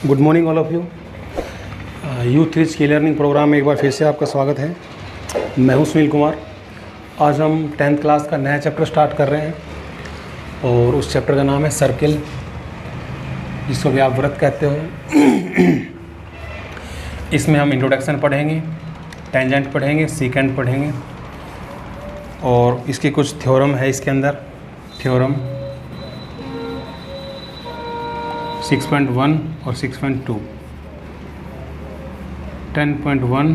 Good morning all of you. Youth rich की learning programme में एक बार फिर से आपका स्वागत है। मैं हूं सुनील कुमार। आज हम 10th क्लास का नया चैप्टर स्टार्ट कर रहे हैं और उस चैप्टर का नाम है सर्किल, जिसको भी आप व्रत कहते हो। इसमें हम इंट्रोडक्शन पढ़ेंगे, टेंजेंट पढ़ेंगे, सीकेंट पढ़ेंगे और इसकी कुछ थ्योरम है इसके अंदर। थ्योरम 6.1 और 6.2, 10.1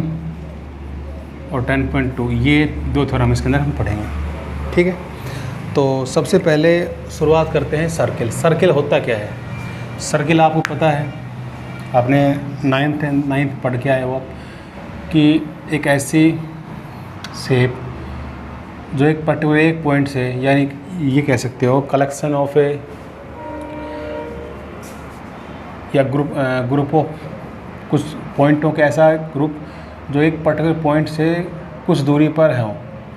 और 10.2, ये दो थ्योरम इसके अंदर हम पढ़ेंगे। ठीक है, तो सबसे पहले शुरुआत करते हैं सर्किल। सर्किल होता क्या है? सर्किल आपको पता है, आपने 9th पढ़ के आए हो कि एक ऐसी शेप जो एक पर्टिकुलर एक पॉइंट से, यानी ये कह सकते हो कलेक्शन ऑफ ए या ग्रुप ऑफ कुछ पॉइंटों के ऐसा ग्रुप जो एक पर्टिकुलर पॉइंट से कुछ दूरी पर है।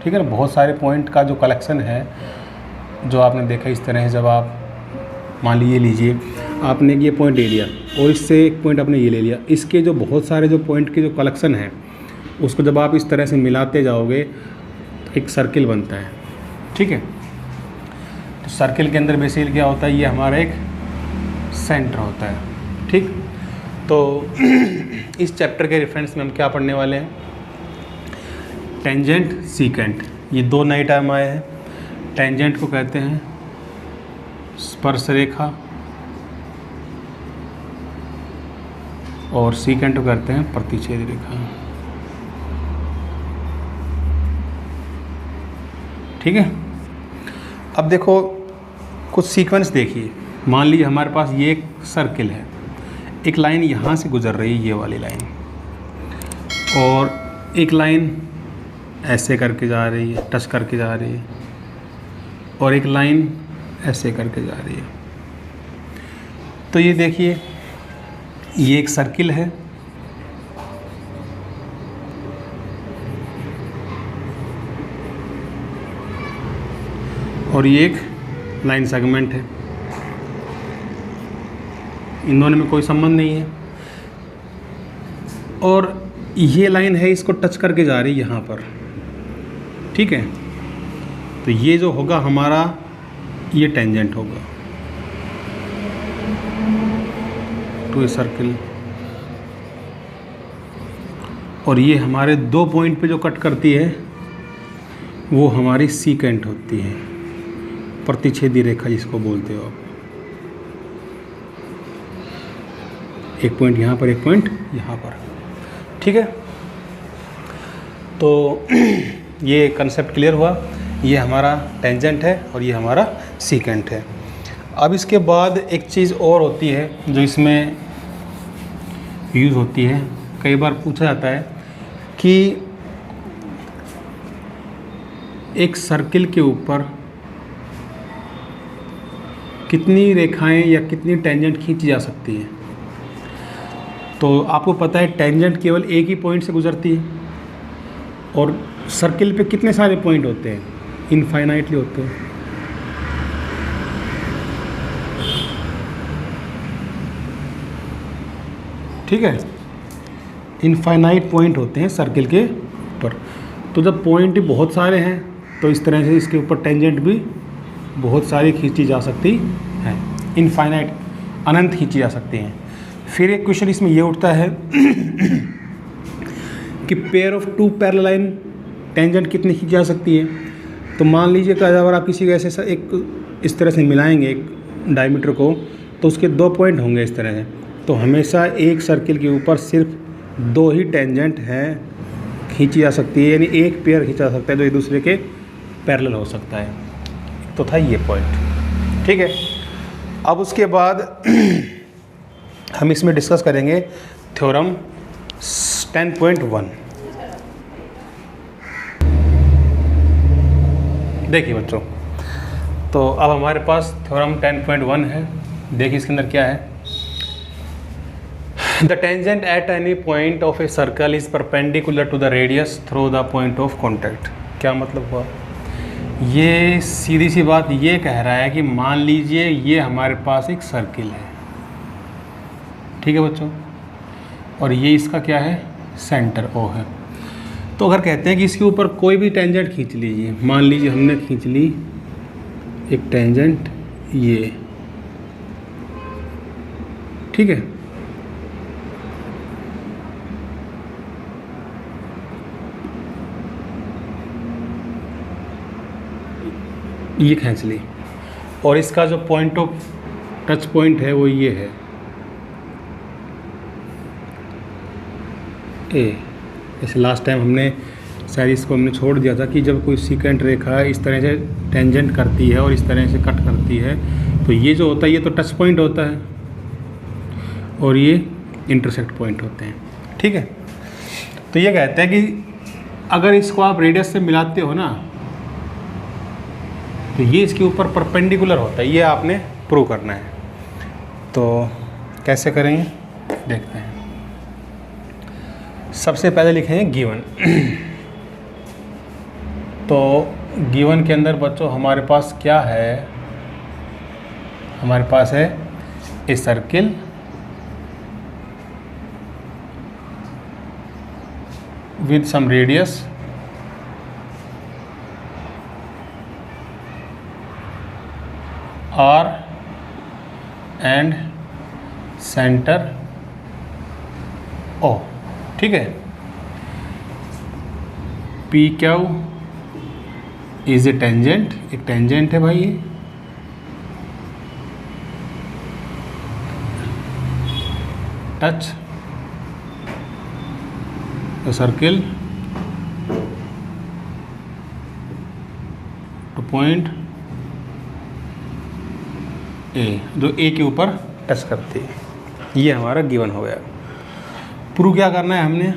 ठीक है ना, बहुत सारे पॉइंट का जो कलेक्शन है, जो आपने देखा इस तरह है। जब आप मान लीजिए आपने ये पॉइंट ले लिया और इससे एक पॉइंट आपने ये ले लिया, इसके जो बहुत सारे जो पॉइंट के जो कलेक्शन है, उसको जब आप इस तरह से मिलाते जाओगे तो एक सर्किल बनता है। ठीक है, तो सर्किल के अंदर बेसिकली क्या होता है, ये हमारा एक सेंटर होता है। ठीक, तो इस चैप्टर के रेफरेंस में हम क्या पढ़ने वाले हैं? टेंजेंट, सीकेंट, ये दो नए टर्म आए हैं। टेंजेंट को कहते हैं स्पर्श रेखा और सीकेंट को कहते हैं प्रतिच्छेद रेखा। ठीक है, अब देखो कुछ सीक्वेंस देखिए। मान लीजिए हमारे पास ये एक सर्किल है, एक लाइन यहाँ से गुजर रही है, ये वाली लाइन, और एक लाइन ऐसे करके जा रही है, टच करके जा रही है, और एक लाइन ऐसे करके जा रही है। तो ये देखिए, ये एक सर्किल है और ये एक लाइन सेगमेंट है। इन दोनों में कोई संबंध नहीं है, और ये लाइन है, इसको टच करके जा रही है यहाँ पर। ठीक है, तो ये जो होगा हमारा, ये टेंजेंट होगा टू ए सर्किल, और ये हमारे दो पॉइंट पे जो कट करती है वो हमारी सीकेंट होती है, प्रतिच्छेदी रेखा जिसको बोलते हो आप। एक पॉइंट यहाँ पर, एक पॉइंट यहाँ पर। ठीक है, तो ये कंसेप्ट क्लियर हुआ। ये हमारा टेंजेंट है और ये हमारा सीकेंट है। अब इसके बाद एक चीज़ और होती है जो इसमें यूज़ होती है, कई बार पूछा जाता है कि एक सर्किल के ऊपर कितनी रेखाएं या कितनी टेंजेंट खींची जा सकती है। तो आपको पता है टेंजेंट केवल एक ही पॉइंट से गुजरती है, और सर्किल पे कितने सारे पॉइंट होते हैं? इनफाइनाइटली होते हैं। ठीक है, इनफाइनाइट पॉइंट होते हैं सर्किल के ऊपर। तो जब पॉइंट बहुत सारे हैं तो इस तरह से इसके ऊपर टेंजेंट भी बहुत सारी खींची जा सकती है। इनफाइनाइट, अनंत खींची जा सकती हैं। फिर एक क्वेश्चन इसमें ये उठता है कि pair of two parallel line tangent कितनी खींची जा सकती है? तो मान लीजिए कि अगर आप किसी को ऐसे एक इस तरह से मिलाएंगे एक डायमीटर को, तो उसके दो पॉइंट होंगे इस तरह से। तो हमेशा एक सर्किल के ऊपर सिर्फ दो ही टेंजेंट हैं खींची जा सकती है, यानी एक पेयर खींचा जा सकता है जो एक दूसरे के पैरेलल हो सकता है। तो था ये पॉइंट। ठीक है, अब उसके बाद हम इसमें डिस्कस करेंगे थ्योरम 10.1। देखिए बच्चों, तो अब हमारे पास थ्योरम 10.1 है। देखिए इसके अंदर क्या है। The tangent at any point of a circle is perpendicular to the radius through the point of contact. क्या मतलब हुआ? ये सीधी सी बात ये कह रहा है कि मान लीजिए ये हमारे पास एक सर्किल है। ठीक है बच्चों, और ये इसका क्या है, सेंटर ओ है। तो अगर कहते हैं कि इसके ऊपर कोई भी टेंजेंट खींच लीजिए, मान लीजिए हमने खींच ली एक टेंजेंट ये, ठीक है, ये खींच ली, और इसका जो पॉइंट ऑफ टच पॉइंट है वो ये है ए। जैसे लास्ट टाइम हमने शायद इसको हमने छोड़ दिया था कि जब कोई सीकेंट रेखा इस तरह से टेंजेंट करती है और इस तरह से कट करती है, तो ये जो होता है ये तो टच पॉइंट होता है और ये इंटरसेक्ट पॉइंट होते हैं, ठीक है। तो ये कहते हैं कि अगर इसको आप रेडियस से मिलाते हो ना, तो ये इसके ऊपर परपेंडिकुलर होता है, ये आपने प्रूव करना है। तो कैसे करेंगे देखते हैं। सबसे पहले लिखेंगे गिवन। तो गिवन के अंदर बच्चों हमारे पास क्या है, हमारे पास है a circle with some radius R and centre O, ठीक है। P Q is a tangent, एक टेंजेंट है भाई ये, touch the circle to point A, जो ए के ऊपर टच करती है। ये हमारा गिवन हो गया। प्रूव क्या करना है हमने,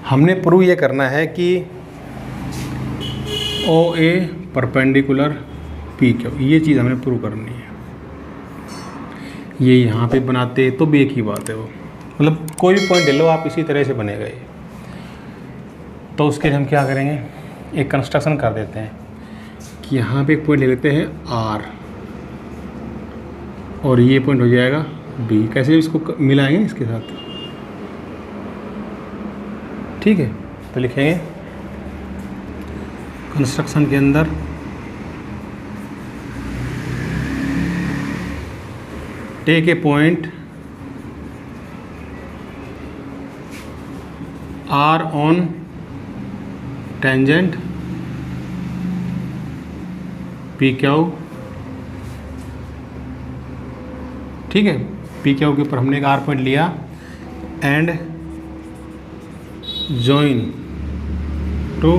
हमने प्रूव ये करना है कि ओ ए परपेंडिकुलर पी क्यू, ये चीज़ हमें प्रूव करनी है। ये यहाँ पे बनाते तो भी एक ही बात है, वो मतलब कोई भी पॉइंट ले लो आप, इसी तरह से बनेगा ये। तो उसके लिए हम क्या करेंगे, एक कंस्ट्रक्शन कर देते हैं कि यहाँ पे एक पॉइंट ले लेते हैं आर, और ये पॉइंट हो जाएगा बी। कैसे इसको मिलाएंगे इसके साथ, ठीक है। तो लिखेंगे कंस्ट्रक्शन के अंदर take a point R on tangent P Q, ठीक है। पी क्यू के ऊपर हमने एक आर पॉइंट लिया and join to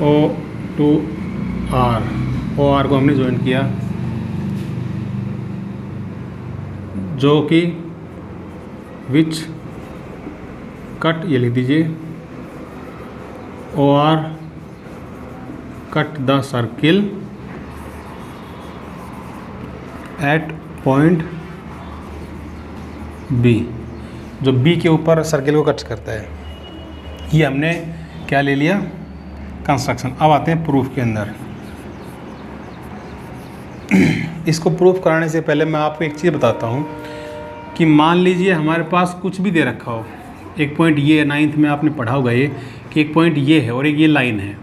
O to R, O R को हमने ज्वाइन किया, जो कि विच कट, ये लिख दीजिए, O R cut the circle at point B, जो बी के ऊपर सर्किल को कट करता है। ये हमने क्या ले लिया, कंस्ट्रक्शन। अब आते हैं प्रूफ के अंदर। इसको प्रूफ कराने से पहले मैं आपको एक चीज़ बताता हूँ कि मान लीजिए हमारे पास कुछ भी दे रखा हो, एक पॉइंट ये 9th में आपने पढ़ा होगा ये कि एक पॉइंट ये है और एक ये लाइन है।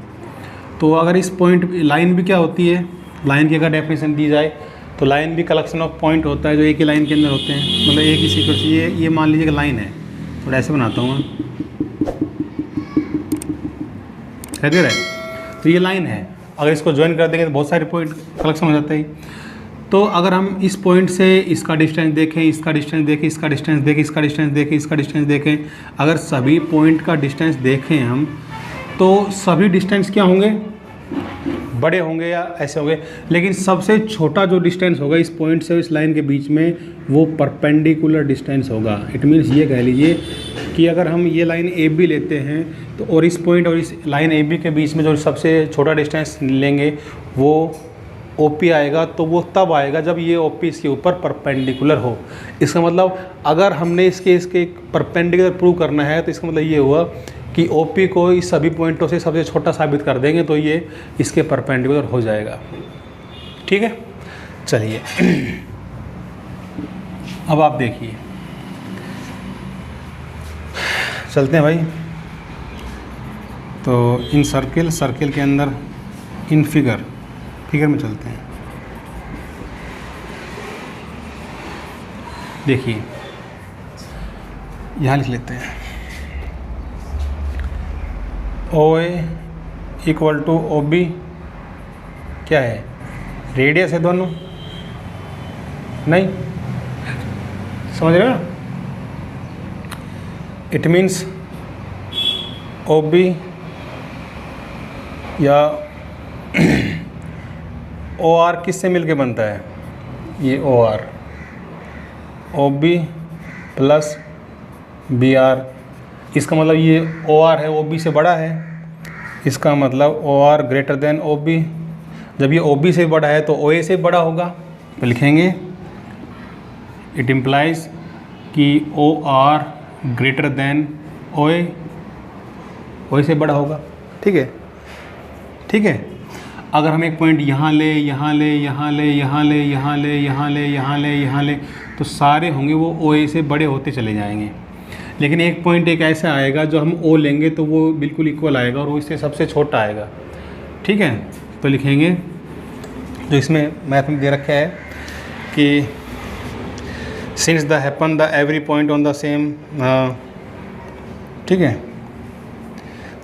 तो अगर इस पॉइंट, लाइन भी क्या होती है, लाइन की अगर डेफिनेशन दी जाए तो लाइन भी कलेक्शन ऑफ पॉइंट होता है जो एक ही लाइन के अंदर होते हैं, मतलब एक ही सीक्वेंस। ये मान लीजिए कि लाइन है, थोड़ा ऐसे बनाता हूँ मैं, कहते रहे, तो ये लाइन है। अगर इसको ज्वाइन कर देंगे तो बहुत सारे पॉइंट कलेक्शन हो जाता है। तो अगर हम इस पॉइंट से इसका डिस्टेंस देखें, इसका डिस्टेंस देखें, इसका डिस्टेंस देखें, इसका डिस्टेंस देखें, इसका डिस्टेंस देखें, अगर सभी पॉइंट का डिस्टेंस देखें हम, तो सभी डिस्टेंस क्या होंगे, बड़े होंगे या ऐसे होंगे। लेकिन सबसे छोटा जो डिस्टेंस होगा इस पॉइंट से इस लाइन के बीच में, वो परपेंडिकुलर डिस्टेंस होगा। इट मीन्स ये कह लीजिए कि अगर हम ये लाइन ए बी लेते हैं तो और इस पॉइंट और इस लाइन ए बी के बीच में जो सबसे छोटा डिस्टेंस लेंगे वो ओ पी आएगा। तो वो तब आएगा जब ये ओ पी इसके ऊपर परपेंडिकुलर हो। इसका मतलब अगर हमने इसके परपेंडिकुलर प्रूव करना है तो इसका मतलब ये हुआ कि OP को इस सभी पॉइंटों से सबसे छोटा साबित कर देंगे तो ये इसके परपेंडिकुलर हो जाएगा। ठीक है, चलिए अब आप देखिए, चलते हैं भाई। तो इन सर्किल के अंदर इन फिगर में चलते हैं। देखिए यहाँ लिख लेते हैं OA इक्वल टू OB क्या है, रेडियस है दोनों, नहीं समझ रहे हो ना। इट मीन्स OB या OR किससे मिलके बनता है, ये OR OB प्लस BR, इसका मतलब ये OR है OB से बड़ा है, इसका मतलब OR ग्रेटर देन OB। जब ये OB से बड़ा है तो OA से बड़ा होगा, तो लिखेंगे इट इम्प्लाइज कि OR ग्रेटर देन OA से बड़ा होगा। ठीक है, ठीक है। अगर हम एक पॉइंट यहाँ ले, यहाँ ले, यहाँ ले, यहाँ ले, यहाँ ले, यहाँ ले, यहाँ ले, यहाँ ले, तो सारे होंगे वो OA से बड़े होते चले जाएंगे। लेकिन एक पॉइंट एक ऐसा आएगा जो हम O लेंगे तो वो बिल्कुल इक्वल आएगा और वो इससे सबसे छोटा आएगा। ठीक है, तो लिखेंगे जो इसमें मैथ में दे रखा है कि since the happen the every point on the same, ठीक है,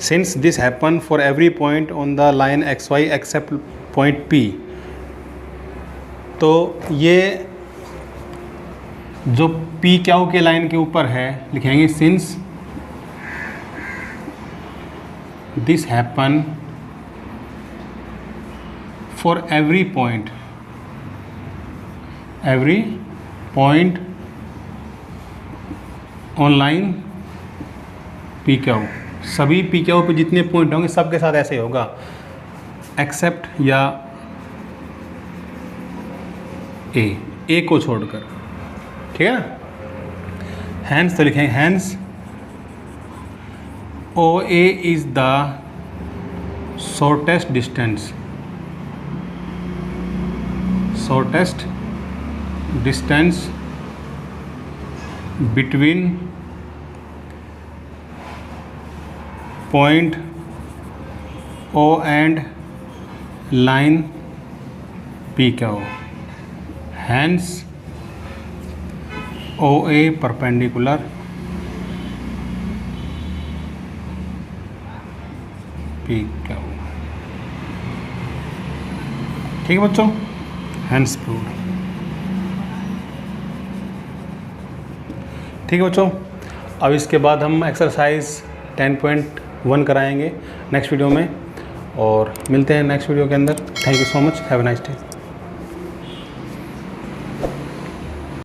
since this happen for every point on the line XY except point P, तो ये जो PQ के लाइन के ऊपर है लिखेंगे since this happen for every point on line PQ, सभी PQ पे जितने पॉइंट होंगे सबके साथ ऐसे ही होगा एक्सेप्ट या A को छोड़कर। ठीक है ना, हैंस तो लिखेंगे hence OA is the shortest distance between point O and line PQ, hence OA perpendicular PQ। ठीक है बच्चों, hence proved। ठीक है बच्चों, अब इसके बाद हम एक्सरसाइज 10.1 कराएंगे नेक्स्ट वीडियो में, और मिलते हैं नेक्स्ट वीडियो के अंदर। Thank you so much, have a nice day.